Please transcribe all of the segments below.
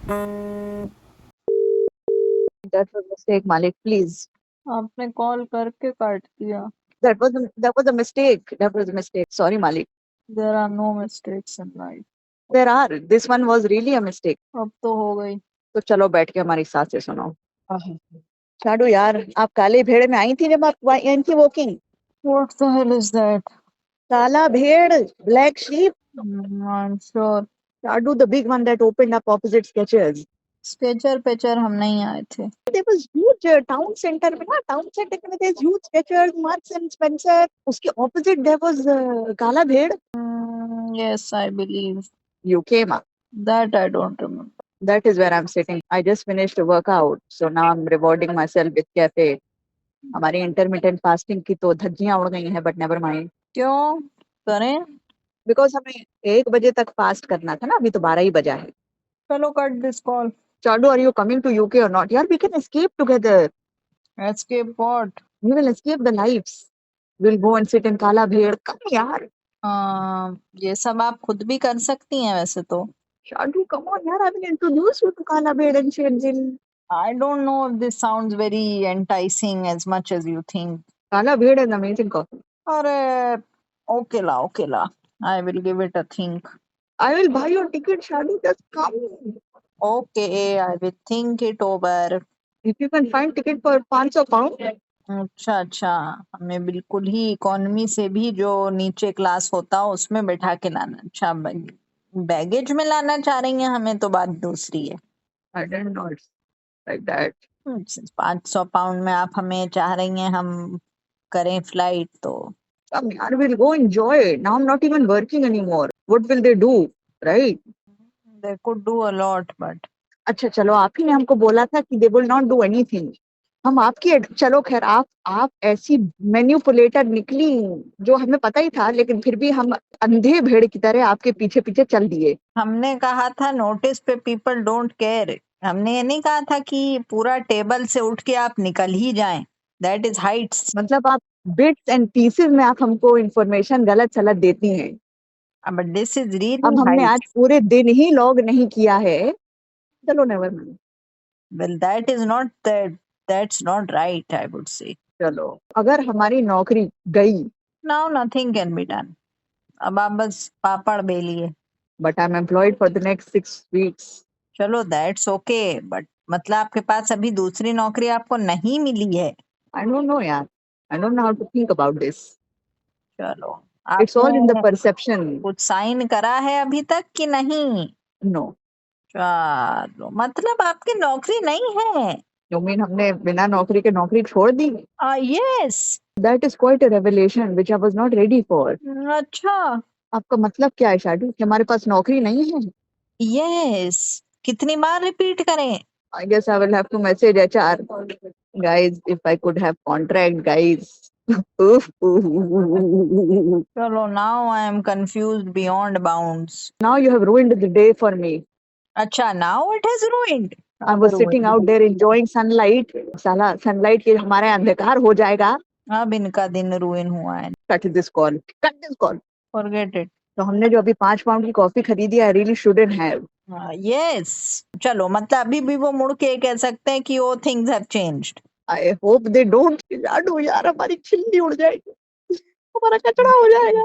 That was a mistake, Malik. Please. आपने call करके काट दिया. That was a mistake. That was a mistake. Sorry, Malik. There are no mistakes in life. There are. This one was really a mistake. अब तो हो गई. तो चलो बैठ के हमारी साथ से सुनो. शाडू यार, आप काले भेड़ में आई थी जब आप आई थी walking. What the hell is that? काला भेड़, black sheep. I'm sure. Shadow, the big one that opened up opposite Skechers. Sketcher पेचर हम नहीं आए थे. There was huge town center में ना, town center में there's huge Skechers, Marks and Spencer. उसके opposite there was काला भेड़. Yes, I believe. You came up. That I don't remember. That is where I'm sitting. I just finished a workout, so now I'm rewarding myself with cafe. हमारी intermittent fasting की तो धज्जियां उड़ गई हैं, but never mind. क्यों करें? Because हमें 1 बजे तक फास्ट करना था ना, अभी तो 12 ही बजा है. चलो cut this call. Chadu, are you coming to UK or not? यार, we can escape together. Escape what? We will escape the lives. We'll go and sit in काला भेड़. Come यार. ये सब आप खुद भी कर सकती हैं वैसे तो. Chadu, come on यार, I will introduce you to काला भेड़ and Shenzhen. I don't know if this sounds very enticing as much as you think. काला भेड़ is amazing coffee. अरे okay la. I will give it a think. I will buy your ticket, Shadu. Just come. Okay, I will think it over. If you can find ticket for £500. अच्छा हमें बिल्कुल ही economy से भी जो नीचे class होता है उसमें बैठा के लाना. अच्छा बैगेज में लाना चाह रही हैं हमें तो बात दूसरी है. I don't know. It's like that. 500 pound में आप हमें चाह रही हैं हम करें फ्लाइट तो. Come yaar, we'll go enjoy. Now I'm not even working anymore. What will they do? Right? They could do a lot but. अच्छा चलो, आप ही ने हमको बोला था कि they will not do anything. हम आपकी चलो खैर, आप ऐसी मैन्युपुलेटर निकली जो हमें पता ही था, लेकिन फिर भी हम अंधे भेड़ की तरह आपके पीछे पीछे चल दिए. हमने कहा था नोटिस पे पीपल डोंट केयर. हमने ये नहीं कहा था कि पूरा टेबल से उठ के आप निकल ही जाएं. That is Heights. मतलब आप बिट्स एंड पीसेस में आप हमको इंफॉर्मेशन गलत सलत देती हैं. बट दिस इज रियली अब हमने आज पूरे दिन ही लॉग नहीं किया है. चलो never mind. Well that is not that's not right I would say. चलो, अगर हमारी नौकरी गई, now nothing can be done. अब आप बस पापड़ बेलिए. But I am employed for the next 6 weeks. चलो दैट्स ओके बट मतलब आपके पास अभी दूसरी नौकरी आपको नहीं मिली है. आई डोंट नो यार. I don't know how to think about this. चलो इट्स ऑल इन द आपने परसेप्शन. कुछ साइन करा है अभी तक कि नहीं? नो. चलो मतलब आपकी नौकरी नहीं है. यू मीन हमने बिना नौकरी के नौकरी छोड़ दी? Yes. That is quite a revelation which I was not ready for. अच्छा. आपका मतलब क्या है शाडू, कि हमारे पास नौकरी नहीं है? यस. कितनी बार रिपीट करें? I guess I will have to message HR. Guys, if I could have contract, guys. चलो now I am confused beyond bounds. Now you have ruined the day for me. अच्छा now it has ruined. I was sitting out there enjoying sunlight. साला sunlight के हमारे अंधकार हो जाएगा. अब इनका दिन ruin हुआ है. Cut this call. Cut this call. Forget it. तो हमने जो अभी 5 पाउंड की कॉफी खरीदी है, I really shouldn't have. Yes. चलो मतलब अभी भी वो मुड़ के कह सकते हैं कि वो things have changed. I hope they don't. यार हमारी छिल्ली उड़ जाएगी, हमारा कचरा हो जाएगा.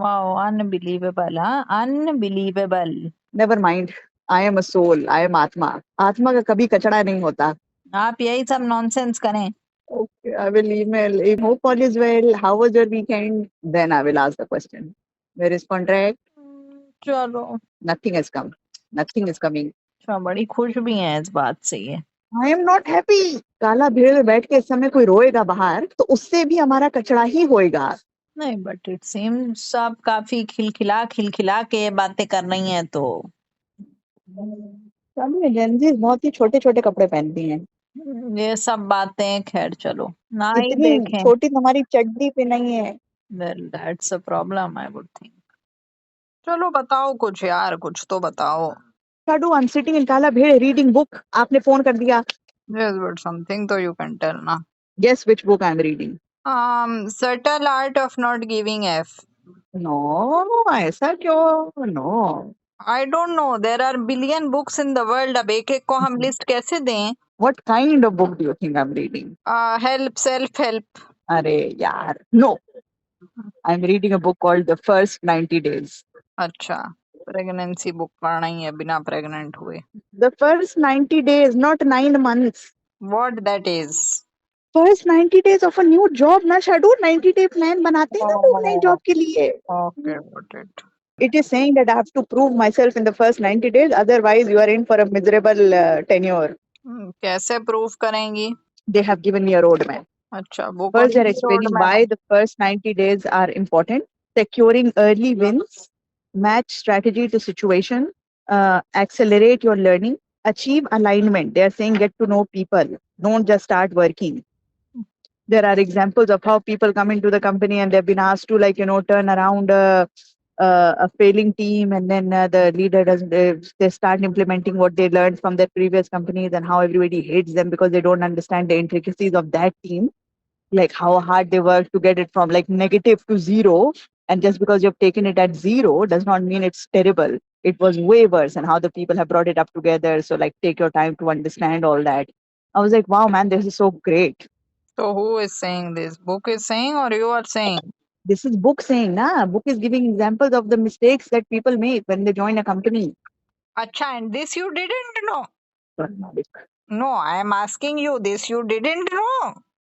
Wow, unbelievable, huh? Unbelievable. Never mind. I am a soul. I am आत्मा. आत्मा का कभी कचरा नहीं होता. आप यही सब nonsense करें. Okay, I will email. I hope all is well. How was your weekend? Then I will ask the question. Where is contract? चलो. Nothing has come. Nothing is coming. अच्छा बड़ी खुश भी हैं इस बात से ये. I am not happy. काला भेड़ में बैठ के इस समय कोई रोएगा बाहर, तो उससे भी हमारा कचरा ही होएगा. नहीं बट इट सीम्स आप काफी खिलखिला के बातें कर रही हैं तो. जेंजीज बहुत ही छोटे छोटे कपड़े पहनती हैं. ये सब बातें खैर चलो ना ही इतनी देखें. छोटी हमारी चड्डी पे नहीं है. Well, that's a problem, I would think. चलो बताओ कुछ यार, कुछ तो बताओ. Shadu, I'm sitting in काला भेड़ reading book. आपने फोन कर दिया. Yes, but something तो you can tell ना. Guess which book I'm reading? Subtle Art of Not Giving F. No, ऐसा क्यों? No. I don't know. There are billion books in the world. अब एक एक को हम लिस्ट कैसे दें? What kind of book do you think I'm reading? Help, self help. अरे यार, no. I'm reading a book called The First 90 Days. अच्छा, प्रेगनेंसी बुक पढ़ना ही है बिना प्रेग्नेंट हुए. The first 90 days, not 9 months. What that is? First 90 days of a new job ना शाडू 90 day plan बनाते हैं ना लोग नई Oh, job के लिए. okay, got it. It is saying that I have to prove myself in the first 90 days, otherwise you are in for a miserable tenure. कैसे प्रूफ करेंगी? They have given me a roadmap. अच्छा, वो First, कौन they're see road explaining map why the first 90 days are important. Securing early wins, match strategy to situation, accelerate your learning, achieve alignment. They're saying get to know people, don't just start working. There are examples of how people come into the company and they've been asked to, like, turn around a failing team, and then the leader doesn't, they start implementing what they learned from their previous companies, and how everybody hates them because they don't understand the intricacies of that team, like how hard they work to get it from like negative to zero. And just because you've taken it at zero does not mean it's terrible. It was way worse, and how the people have brought it up together. So, like, take your time to understand all that. I was like, wow, man, this is so great. So who is saying this? Book is saying or you are saying? This is book saying, na? Book is giving examples of the mistakes that people make when they join a company. Acha, and this you didn't know? Malik. No, I am asking you, this you didn't know?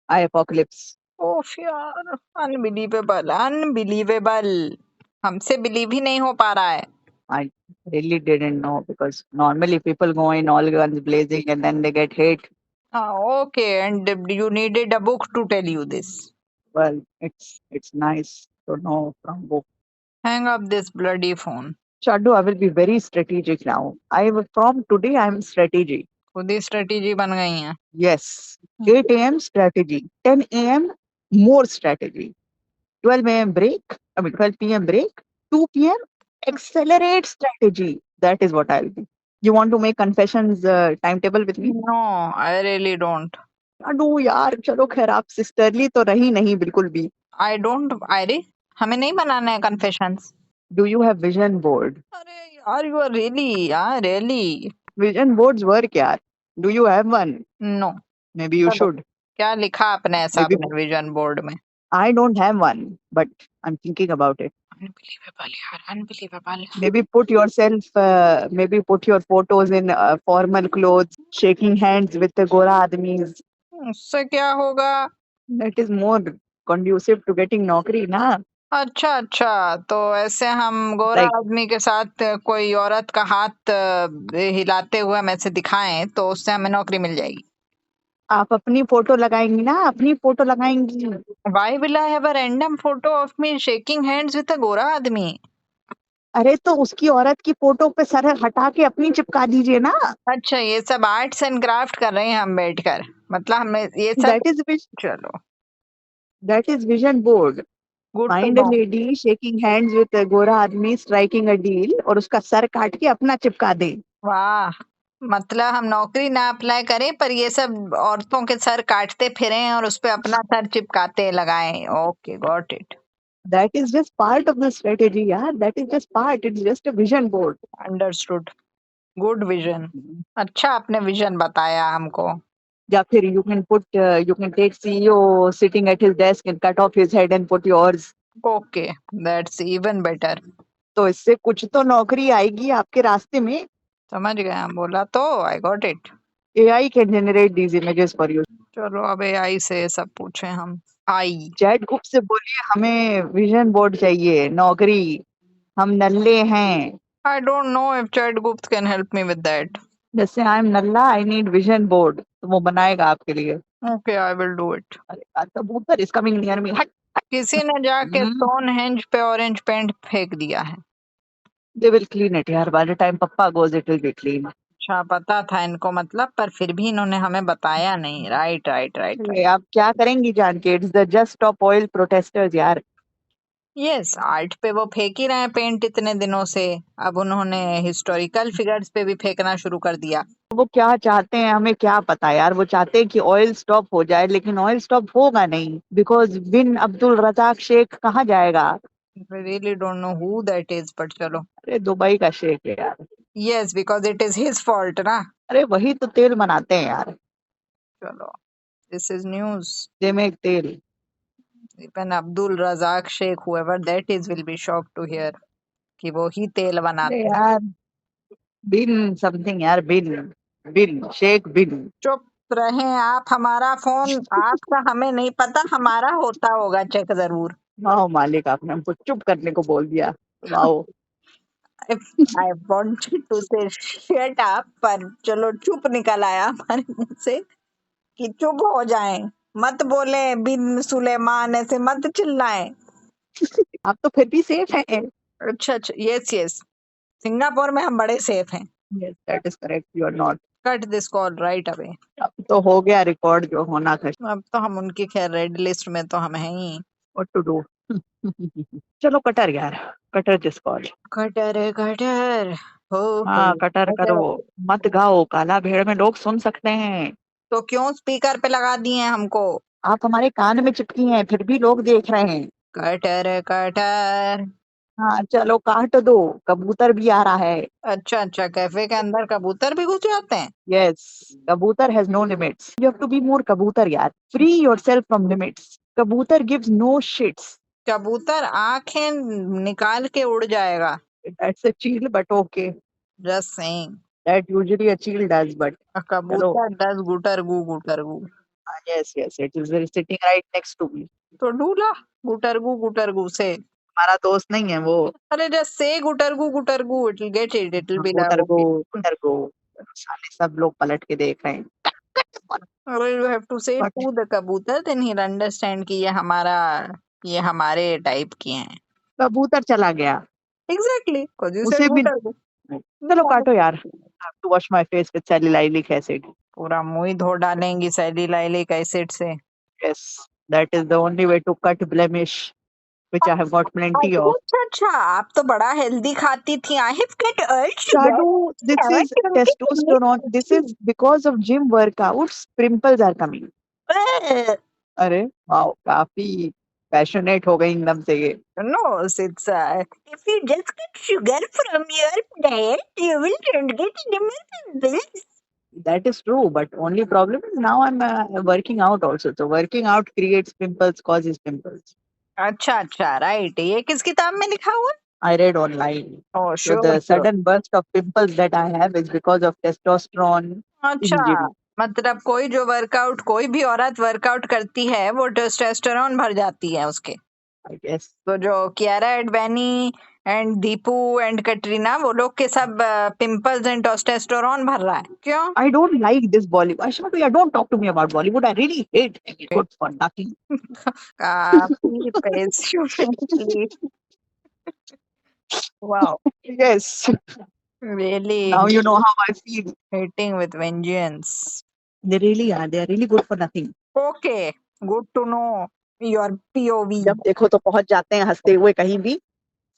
I apocalypse. Oh, यार, unbelievable, unbelievable. हमसे believe ही नहीं हो पा रहा है. I really didn't know, because normally people go in all guns blazing and then they get hit. Okay, and you needed a book to tell you this. Well, it's nice to know from book. Hang up this bloody phone. Chaddu, I will be very strategic now. From today I'm strategy. खुद ही strategy बन गई है. Yes. 8 a.m. strategy. 10 a.m. more strategy. 12 a.m. break. 12 p.m. break. 2 p.m. accelerate strategy. That is what I'll be. You want to make confessions timetable with me? No, I really don't. Chaddu, यार चलो खैर, आप sisterly तो रही नहीं बिल्कुल भी. I don't. अरे, हमें नहीं बनाना है confessions. Do you have vision board? अरे यार, you are really, yeah, really. Vision boards work, yaar. Do you have one? No. Maybe you चलो, should. क्या लिखा आपने ऐसा Maybe अपने विजन बोर्ड में? I don't have one, but I'm thinking about it. Unbelievable, यार, unbelievable. Maybe put your photos in formal clothes, shaking hands with the Gora Admis. उससे क्या होगा? That is more conducive to getting नौकरी ना. अच्छा अच्छा, तो ऐसे हम गोरा Like, आदमी के साथ कोई औरत का हाथ हिलाते हुए हम ऐसे दिखाएं तो उससे हमें नौकरी मिल जाएगी. आप अपनी फोटो लगाएंगी ना, अपनी photo लगाएंगी. Why will I have a random photo of me shaking hands with a गोरा आदमी? अरे तो उसकी औरत की फोटो पे सर हटा के अपनी चिपका दीजिए ना. अच्छा, ये सब आर्ट्स एंड क्राफ्ट कर रहे हैं हम बैठकर. मतलब हमें ये सब. चलो, That is vision board. Good to Find a no. lady shaking hands with a गोरा आदमी striking a deal, और उसका सर काट के अपना चिपका दे. वाह, मतलब हम नौकरी ना अप्लाई करें पर ये सब औरतों के सर काटते फिरें और उस पे अपना सर चिपकाते लगाएं. Okay, got it. That is just part of the strategy, yeah. That is just part. It's just a vision board. Understood. Good vision. अच्छा, आपने विजन बताया हमको. या फिर you can take CEO sitting at his desk and cut off his head and put yours. Okay, that's even better. तो इससे कुछ तो नौकरी आएगी आपके रास्ते में. समझ गया, बोला तो. I got it. AI can generate these images for you. चलो, अब AI से सब पूछे हम. आई. चैट ग्रुप से बोलिए हमें विजन बोर्ड चाहिए, नौकरी, हम नल्ले हैं. I don't know if ChatGupta can help me with that. जैसे I am Nalla, I need vision board, तो वो बनाएगा आपके लिए. Okay, I will do it. अरे कबूतर इज कमिंग नियर मी. हट. किसी ने जाके स्टोनहेंज पे ऑरेंज पेंट फेंक दिया है. They will clean it, यार. By the time Papa goes, it will be clean. अच्छा, पता था इनको मतलब, पर फिर भी इन्होंने हमें बताया नहीं. Right right right right. आप क्या करेंगी जान के? It's the just stop oil protesters, यार. यस, आर्ट पे वो फेंक ही रहे हैं पेंट इतने दिनों से. अब उन्होंने हिस्टोरिकल फिगर्स पे भी फेंकना शुरू कर दिया. वो क्या चाहते हैं हमें क्या पता, यार. वो चाहते हैं कि ऑयल स्टॉप हो जाए, लेकिन ऑयल स्टॉप होगा नहीं, बिकॉज बिन अब्दुल रजाक शेख कहाँ जाएगा. I really don't know who that is, but chalo. अरे दुबई का शेख है यार। Yes, because it is his fault, na? अरे वही तो तेल बनाते हैं यार। Chalo. This is news. They make तेल। Even Abdul Razak Sheikh, whoever that is, will be shocked to hear कि वो ही तेल अरे बनाते हैं। यार बिन समथिंग यार, बिन बिन शेख बिन। चुप रहे आप, हमारा फोन आपका हमें नहीं पता, हमारा होता होगा चेक जरूर। वाओ मालिक, आपने हमको चुप करने को बोल दिया। Wow. If I wanted to say shut up, पर चलो चुप निकल आया हमारे मुंह से कि चुप हो जाएं, मत बोले बिन सुलेमान, ऐसे मत चिल्लाएं। आप तो फिर भी सेफ हैं। अच्छा अच्छा, यस यस, सिंगापुर में हम बड़े सेफ हैं। Yes that is correct, you are not. Cut this call right away. अब तो हो गया रिकॉर्ड जो होना था। अब तो हम उनकी खैर रेड लिस्ट में तो हम हैं ही। What to do. चलो कटर यार, कटर दिस कॉल। कटर कटर हो हाँ कटर कटर। करो। मत गाओ, काला भेड़ में लोग सुन सकते हैं। तो क्यों स्पीकर पे लगा दिए हैं हमको? आप हमारे कान में चिपकी हैं, फिर भी लोग देख रहे हैं। Cutter cutter. हाँ चलो काट दो, कबूतर भी आ रहा है। अच्छा अच्छा, कैफे के अंदर कबूतर भी घुस जाते हैं? यस, कबूतर has no limits, you have to be more कबूतर यार, फ्री योरसेल्फ फ्रॉम लिमिट्स। कबूतर गिव्स नो शिट्स। कबूतर आंखें निकाल के उड़ जाएगा। दैट्स अ चील but okay. Just saying. That usually a चील डज बट। चलो। कबूतर डज गुटर गु गुटर गु। Yes yes, it is sitting right next to me. तो ढूला गुटर गु से। हमारा दोस्त नहीं है वो। अरे जस्ट से गुटर गु, it will get it, it will be गुटर गो, ओके। गुटर गो। साले सब लोग पलट के देख रहे हैं। अरे you have to say But to the कबूतर, देन ही विल अंडरस्टैंड कि ये हमारे टाइप के हैं। कबूतर चला गया। एग्जैक्टली, बिकॉज़ यू सेड उसे भी। गुटर गु। चलो काटो यार, to wash my face with salicylic acid. पूरा मुंह ही धो डालेंगी सैलिसाइलिक एसिड से। Yes, that is the only way to cut blemish which I have got plenty अच्छा of. अच्छा अच्छा, आप तो बड़ा हेल्दी खाती थी। आई हैव गेट अर्ज Shadu, this is testosterone. This is because of gym workouts. Pimples are coming. अरे वाओ, काफी पैशनेट हो गई एकदम से ये। No, it's if you just get sugar from your diet, you will not get pimples. That is true, but only problem is now I'm working out also. So working out creates pimples, causes pimples. अच्छा अच्छा, right, ये किस किताब में लिखा हुआ? I read online. Oh, So sure the sure. sudden burst of pimples that I have is because of testosterone in अच्छा, gym. मतलब कोई जो वर्कआउट, कोई भी औरत वर्कआउट करती है वो टेस्टोस्टेरोन भर जाती है उसके। I guess. तो जो कियारा एडवानी एंड दीपू एंड कटरीना, वो लोग के सब पिंपल्स एंड टेस्टोस्टेरोन भर रहा है, क्यों? I don't like this Bollywood. Ashwati, don't talk to me about Bollywood. I really hate it. Good for nothing. काफी passionately. Wow, Yes. really Now you know how I feel. hitting with vengeance. They really are. They are really good for nothing. Okay, good to know your POV. जब देखो तो पहुंच जाते हैं हंसते हुए कहीं भी।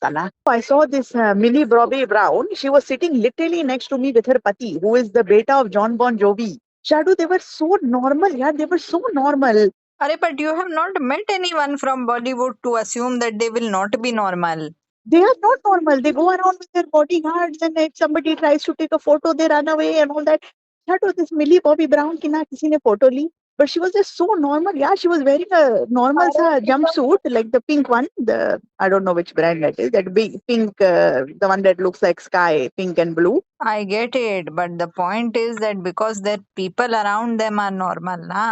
साला। I saw this Millie Bobby Brown. She was sitting literally next to me with her pati, who is the beta of John Bon Jovi. Shadu, they were so normal. Yeah, they were so normal. Arey, but you have not met anyone from Bollywood to assume that they will not be normal. They are not normal. They go around with their bodyguards, and if somebody tries to take a photo, they run away and all that. Shadu, this Millie Bobby Brown की ना किसी ने photo Lee, but she was just so normal. Yeah, she was wearing a normal सा jumpsuit, like the pink one. The I don't know which brand that is. That big pink, the one that looks like sky, pink and blue. I get it, but the point is that because the people around them are normal, ना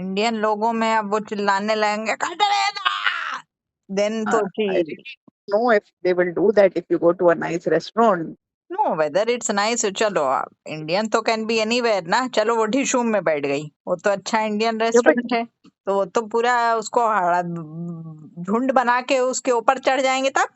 Indian लोगों में अब वो चिल्लाने लगेंगे कटरेदा, then तो I ठीक। really don't know if they will do that if you go to a nice restaurant. No, whether it's nice, चलो इंडियन तो कैन बी एनीवेयर ना। चलो वो ढिशूम में बैठ गई, वो तो अच्छा इंडियन Yeah, but रेस्टोरेंट है, तो वो तो पूरा उसको झुंड बना के उसके ऊपर चढ़ जाएंगे तब।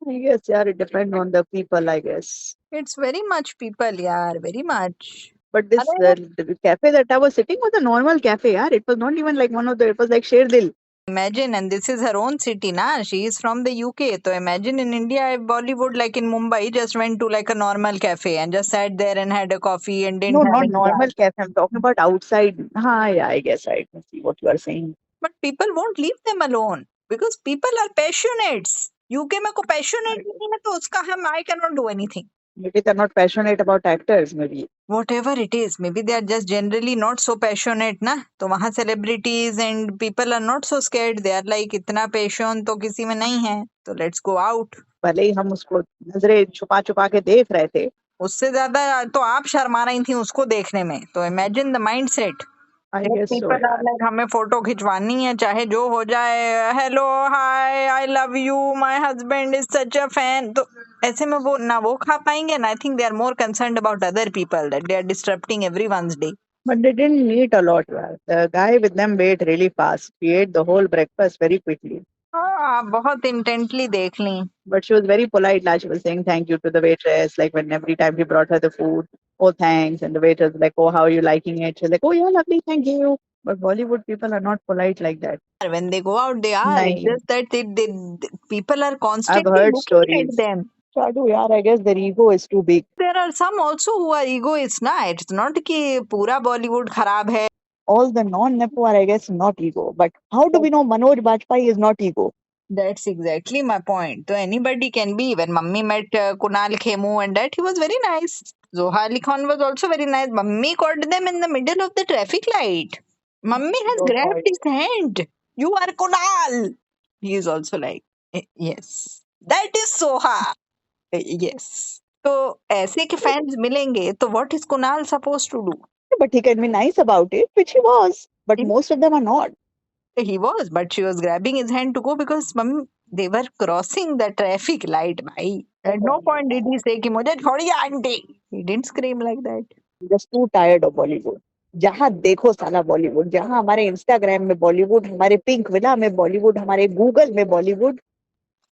I guess yeah, it depends on the people. I guess. It's very much people, यार, very much. But this अरे the cafe that I was sitting was a normal cafe. Yeah, it was not even like one of the. It was like Sherdil. imagine, and this is her own city, na. She is from the UK, so imagine in India, if Bollywood like in Mumbai just went to like a normal cafe and just sat there and had a coffee and didn't No, have not any normal class. cafe. I'm talking about outside. Yeah, I guess I can see what you are saying. But people won't leave them alone because people are passionates. UK में को passionate नहीं है तो उसका हम I can not do anything. Maybe they're not passionate about actors, maybe. Whatever it is, maybe they are just generally not so passionate ना. तो वहाँ celebrities and people are not so scared. They are like इतना passion तो किसी में नहीं है, तो let's go out. भले ही हम उसको नजरें छुपा छुपा के देख रहे थे. उससे ज्यादा तो आप शर्मा रही थी उसको देखने में. तो imagine the mindset. I guess so, People are यार. like हमें फोटो खिंचवानी है चाहे जो हो जाए. Hello hi I love you my husband is such a fan. तो ऐसे में वो ना वो खा पाएंगे ना. I think they are more concerned about other people that they are disturbing everyone's day. But they didn't eat a lot, यार. The guy with them ate really fast. He ate the whole breakfast very quickly. हाँ आप बहुत intently देख ली. But she was very polite. Like she was saying thank you to the waitress. Like when every time he brought her the food, oh thanks, and the waitress was like, oh how are you liking it? She's like, oh yeah, lovely, thank you. But Bollywood people are not polite like that. When they go out they are. It's Nahin. just that people are I've constantly heard looking at stories. them. Chadu, yaar, I guess their ego is too big. There are some also who are egoists ना. It's not कि पूरा बॉलीवुड खराब है. All the non-Nepo are, I guess, not ego. But how do we know Manoj Bajpayee is not ego? That's exactly my point. So anybody can be. When Mummy met Kunal Khemu and that, he was very nice. Zoha Ali Khan was also very nice. Mummy caught them in the middle of the traffic light. Mummy has Don't know grabbed it. his hand. You are Kunal. He is also like, yes. That is Soha. Yes. तो ऐसे के fans मिलेंगे तो what is Kunal supposed to do? But he can be nice about it, which he was. But most of them are not. He was, but she was grabbing his hand to go because they were crossing the traffic light. Bhai. At no point did he say कि मुझे छोड़िए auntie. He didn't scream like that. Just too tired of Bollywood. जहाँ देखो साला बॉलीवुड. जहाँ हमारे Instagram में बॉलीवुड, हमारे पिंक विला में बॉलीवुड, हमारे गूगल में Bollywood.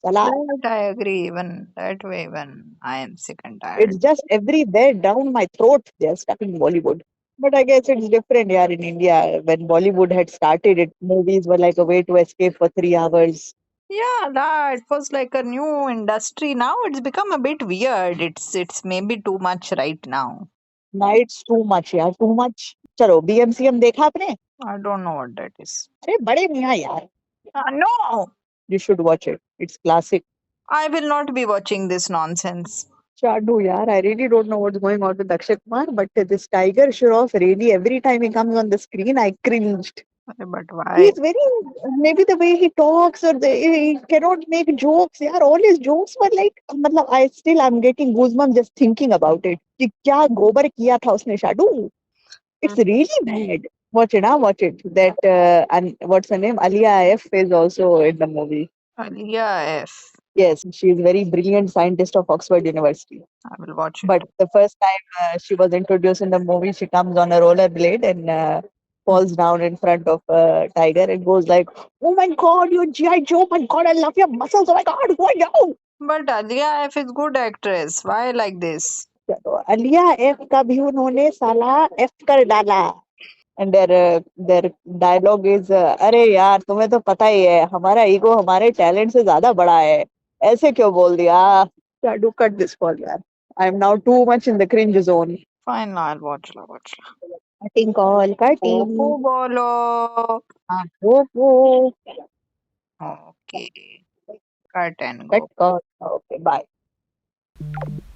That I agree. Even that way, even I am sick and tired. It's just everywhere down my throat. They're stuck in Bollywood. But I guess it's different here in India. When Bollywood had started, movies were like a way to escape for 3 hours. Yeah, that was like a new industry. Now it's become a bit weird. It's maybe too much right now. Nights too much, यार, too much. चलो BMCM देखा आपने? I don't know what that is. अरे बड़े मियाँ यार. No, You should watch it. It's classic. I will not be watching this nonsense. Chadu, yaar, I really don't know what's going on with Akshay Kumar, but this Tiger Shroff, really, every time he comes on the screen, I cringed. But why? He's very, maybe the way he talks or he cannot make jokes. Yaar, all his jokes were like, matlab, I'm getting goosebumps just thinking about it. कि क्या गोबर किया था उसने Shadu. It's really bad. Watch it, watch it. That, and what's her name? Alia F is also in the movie. Alia F. Yes, she is a very brilliant scientist of Oxford University. I will watch it. But the first time she was introduced in the movie, she comes on a rollerblade and falls down in front of Tiger and goes like, "Oh my God, you're G.I. Joe! My God, I love your muscles! Oh my God, who are you?" But Alia F is good actress. Why like this? तो अलिया F का भी उन्होंने साला F कर डाला. And their dialogue is, अरे यार तुम्हें तो पता ही है हमारा ईगो हमारे टैलेंट से ज्यादा बड़ा है. ऐसे क्यों बोल दिया? Do cut this call, यार. I'm now too much in the cringe zone. Fine, I'll watch. Cutting call, cutting. Opu bolo. Opo. Okay. Cut and go. Cut call. Okay, bye.